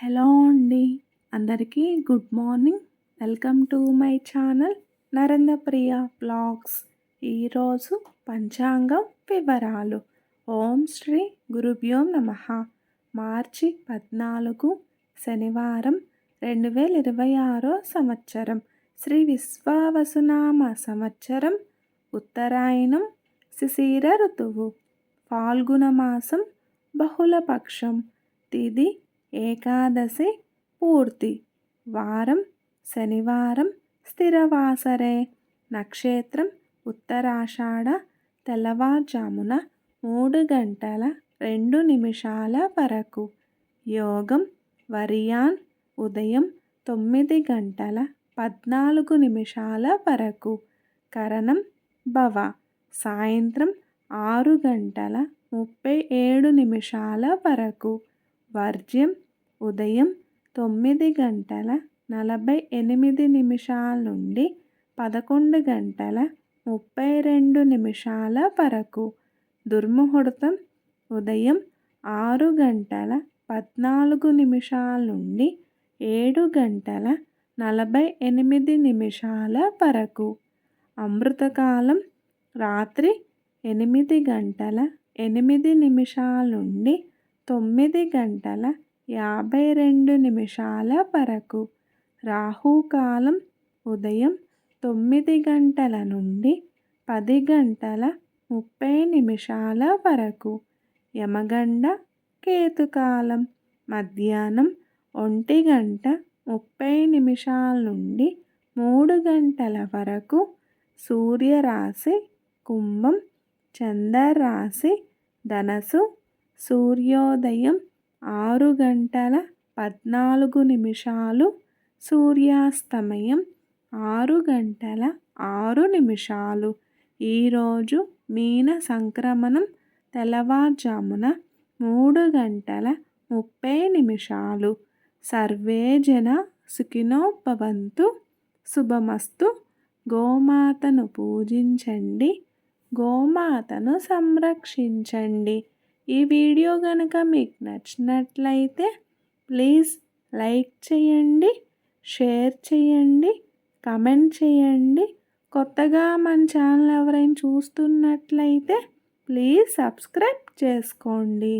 Hello అండి. అందరికీ good morning. Welcome to my channel Narendrapriya blogs. ఈరోజు పంచాంగం వివరాలు. ఓం శ్రీ గురుభ్యో నమః. మార్చి 14 శనివారం 2026 సంవత్సరం. శ్రీ విశ్వావసునామ సంవత్సరం. ఉత్తరాయణం. శిశిర ఋతువు. ఫాల్గుణ మాసం. బహుళపక్షం. తిథి ఏకాదశి పూర్తి. వారం శనివారం. స్థిరవాసరే. నక్షత్రం ఉత్తరాషాఢ. తెల్లవారుజామున 3 గంటల 2 నిమిషాల వరకు. యోగం వర్యాన్ ఉదయం 9 గంటల 14 నిమిషాల వరకు. కరణం భవ సాయంత్రం 6 గంటల 37 నిమిషాల వరకు. వర్జ్యం ఉదయం 9 గంటల 48 నిమిషాల నుండి 11 గంటల 32 నిమిషాల వరకు. దుర్ముహూర్తం ఉదయం 6 గంటల 14 నిమిషాల నుండి 7 గంటల 48 నిమిషాల వరకు. అమృతకాలం రాత్రి 8 గంటల 8 నిమిషాల నుండి 9 గంటల 52 నిమిషాల వరకు. రాహుకాలం ఉదయం 9 గంటల నుండి 10 గంటల 30 నిమిషాల వరకు. యమగండ కేతుకాలం మధ్యాహ్నం 1 గంట 30 నిమిషాల నుండి 3 గంటల వరకు. సూర్యరాశి కుంభం. చంద్రరాశి ధనస్సు. సూర్యోదయం 6 గంటల 14 నిమిషాలు. సూర్యాస్తమయం 6 గంటల 6 నిమిషాలు. ఈరోజు మీన సంక్రమణం తెల్లవారుజామున 3 గంటల 30 నిమిషాలు. సర్వే జన సుఖినో భవంతు. శుభమస్తు. గోమాతను పూజించండి. గోమాతను సంరక్షించండి. ఈ వీడియో కనుక మీకు నచ్చినట్లయితే ప్లీజ్ లైక్ చేయండి, షేర్ చేయండి, కమెంట్ చేయండి. కొత్తగా మన ఛానల్ ఎవరైనా చూస్తున్నట్లయితే ప్లీజ్ సబ్స్క్రైబ్ చేసుకోండి.